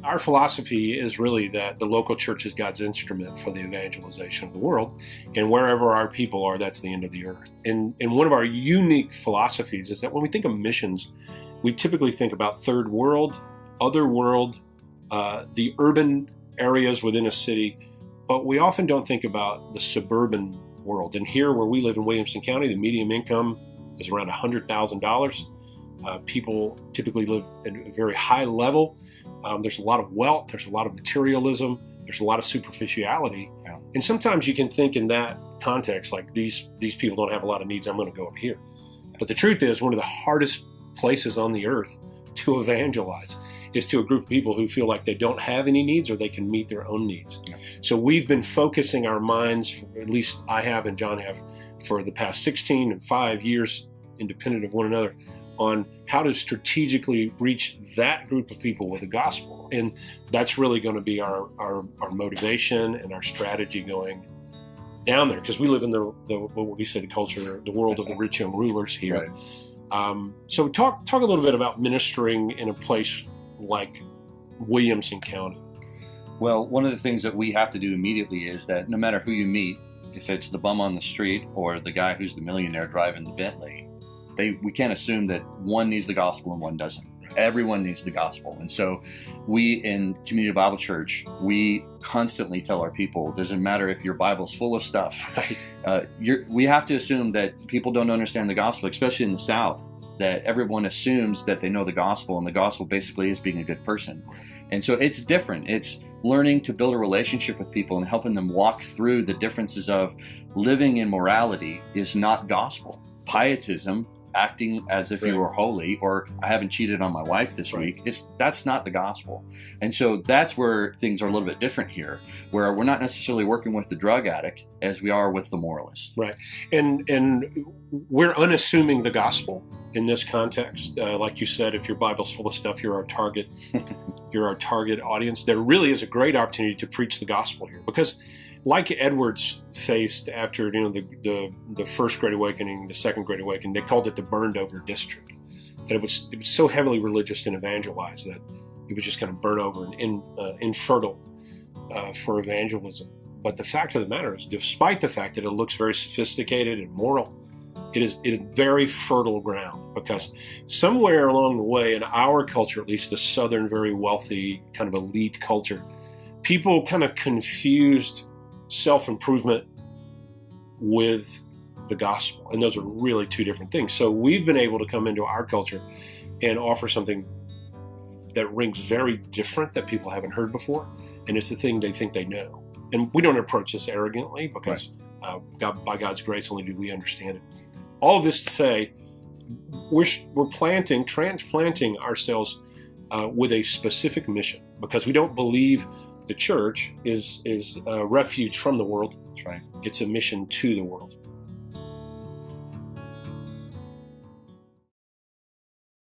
our philosophy is really that the local church is God's instrument for the evangelization of the world, and wherever our people are, that's the end of the earth. And one of our unique philosophies is that when we think of missions, we typically think about third world, other world, the urban areas within a city, but we often don't think about the suburban world. And here where we live in Williamson County, the median income is around $100,000. People typically live at a very high level. There's a lot of wealth, there's a lot of materialism, there's a lot of superficiality. Yeah. And sometimes you can think in that context, like these people don't have a lot of needs, I'm going to go over here. But the truth is, one of the hardest places on the earth to evangelize is to a group of people who feel like they don't have any needs or they can meet their own needs. Yeah. So we've been focusing our minds, at least I have and John have, for the past 16 and 5 years, independent of one another, on how to strategically reach that group of people with the gospel. And that's really going to be our motivation and our strategy going down there, because we live in the what we say the culture, the world of the rich young rulers here. Right. So talk a little bit about ministering in a place like Williamson County. Well, one of the things that we have to do immediately is that no matter who you meet, if it's the bum on the street or the guy who's the millionaire driving the Bentley, we can't assume that one needs the gospel and one doesn't. Everyone needs the gospel. And so we in Community Bible Church, we constantly tell our people, it doesn't matter if your Bible's full of stuff. Right. We have to assume that people don't understand the gospel, especially in the South, that everyone assumes that they know the gospel, and the gospel basically is being a good person. And so it's different. It's learning to build a relationship with people and helping them walk through the differences of living in morality is not gospel. Pietism, acting as if you were holy, or I haven't cheated on my wife this week, that's not the gospel. And so that's where things are a little bit different here, where we're not necessarily working with the drug addict as we are with the moralist. Right. And we're unassuming the gospel in this context. Like you said, if your Bible's full of stuff, you're our target audience. There really is a great opportunity to preach the gospel here, because like Edwards faced after the first Great Awakening, the second Great Awakening, they called it the burned over district. That it was so heavily religious and evangelized that it was just kind of burnt over and infertile for evangelism. But the fact of the matter is, despite the fact that it looks very sophisticated and moral, it is very fertile ground, because somewhere along the way in our culture, at least the Southern, very wealthy kind of elite culture, people kind of confused self-improvement with the gospel. And those are really two different things. So we've been able to come into our culture and offer something that rings very different, that people haven't heard before. And it's the thing they think they know. And we don't approach this arrogantly, because by God's grace, only do we understand it. All of this to say, we're transplanting ourselves with a specific mission, because we don't believe the church is a refuge from the world. That's right. It's a mission to the world.